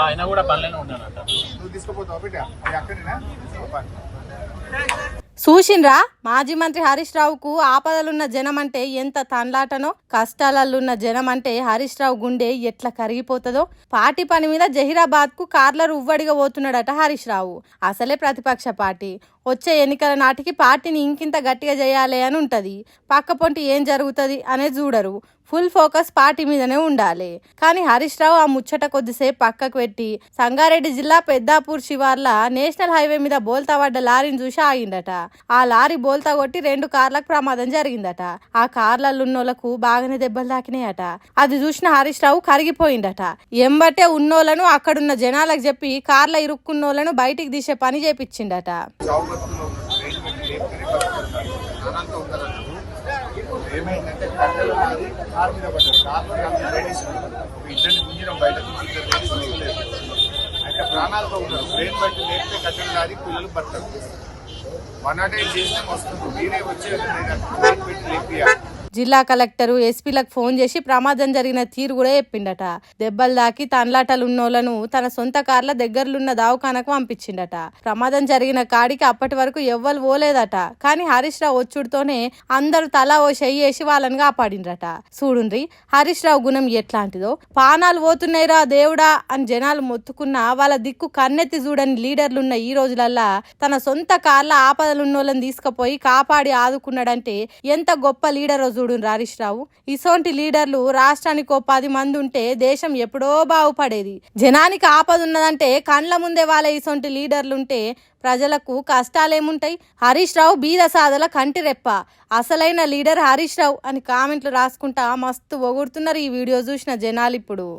ఆయన కూడా పనిలోనే ఉన్నానంట. చూసిండ్రా మాజీ మంత్రి హరీష్ రావుకు ఆపదలున్న జనం అంటే ఎంత తన్లాటనో, కష్టాలల్లున్న జనం అంటే హరీష్ రావు గుండె ఎట్లా కరిగిపోతుందో. పార్టీ పని మీద జహీరాబాద్ కు కార్లర్ ఉవ్వడిగా పోతున్నాడట హరీష్ రావు. అసలే ప్రతిపక్ష పార్టీ, వచ్చే ఎన్నికల నాటికి పార్టీని ఇంకింత గట్టిగా చేయాలి అని ఉంటది. పక్కపొంటి ఏం జరుగుతుంది అనేది చూడరు. ఫుల్ ఫోకస్ పార్టీ మీదనే ఉండాలి. కానీ హరీష్ రావు ఆ ముచ్చట కొద్దిసేపు పక్కకు పెట్టి సంగారెడ్డి జిల్లా పెద్దాపూర్ శివార్ల నేషనల్ హైవే మీద బోల్తా పడ్డ లారీని చూసి ఆగిందట. ఆ లారీ బోల్తా కొట్టి 2 కార్లకు ప్రమాదం జరిగిందట. ఆ కార్లలో ఉన్నోళ్లకు బాగానే దెబ్బలు తాకినాయట. అది చూసిన హరీష్ రావు కరిగిపోయిందట. ఎంబటే ఉన్నోళ్లను అక్కడున్న జనాలకు చెప్పి కార్ల ఇరుక్కున్నోళ్లను బయటికి తీసే పని చేపించిండట. ఏమైందంటే కట్టెలు మాది కారు మీద పడ్డారు. కార్లో లేడీస్ ఇద్దరిని గుంజిరం బయట అయితే ప్రాణాలతో ఉన్నారు. బ్రెయిన్ బట్టి లేపితే కట్టెలు కాదు, పిల్లలు బతారు. 108 చేసినా వస్తుంది. మీరే వచ్చి బ్రెయిన్ పెట్టి లేపియాలి. జిల్లా కలెక్టరు ఎస్పీలకు ఫోన్ చేసి ప్రమాదం జరిగిన తీరు కూడా చెప్పిండట. దెబ్బలు దాకి తన్లాటలున్నోళ్లను తన సొంత కార్ల దగ్గరలున్న దావఖానకు పంపించిండట. ప్రమాదం జరిగిన కాడికి అప్పటి వరకు ఎవ్వరు పోలేదట. కానీ హరీష్ రావు వచ్చుడుతోనే అందరూ తలా ఓ చెయ్యేసి వాళ్ళని కాపాడిండ్రట. చూడుండ్రి హరీష్ రావు గుణం ఎట్లాంటిదో. పానాలు పోతున్నాయిరా దేవుడా అని జనాలు మొత్తుకున్నా వాళ్ళ దిక్కు కన్నెత్తి చూడని లీడర్లున్న ఈ రోజులల్లా తన సొంత కార్ల ఆపదలున్నోళ్ళని తీసుకుపోయి కాపాడి ఆదుకున్నాడంటే ఎంత గొప్ప లీడరో చూడు హరీష్ రావు. ఇసోంటి లీడర్లు రాష్ట్రానికి 10 మంది ఉంటే దేశం ఎప్పుడో బాగుపడేది. జనానికి ఆపద ఉన్నదంటే కండ్ల ముందే వాళ్ళ ఇసోంటి లీడర్లుంటే ప్రజలకు కష్టాలేముంటాయి. హరీష్ రావు బీద సాదల కంటి రెప్ప, అసలైన లీడర్ హరీష్ రావు అని కామెంట్లు రాసుకుంటా మస్తు పొగుడుతున్నారు ఈ వీడియో చూసిన జనాలు ఇప్పుడు.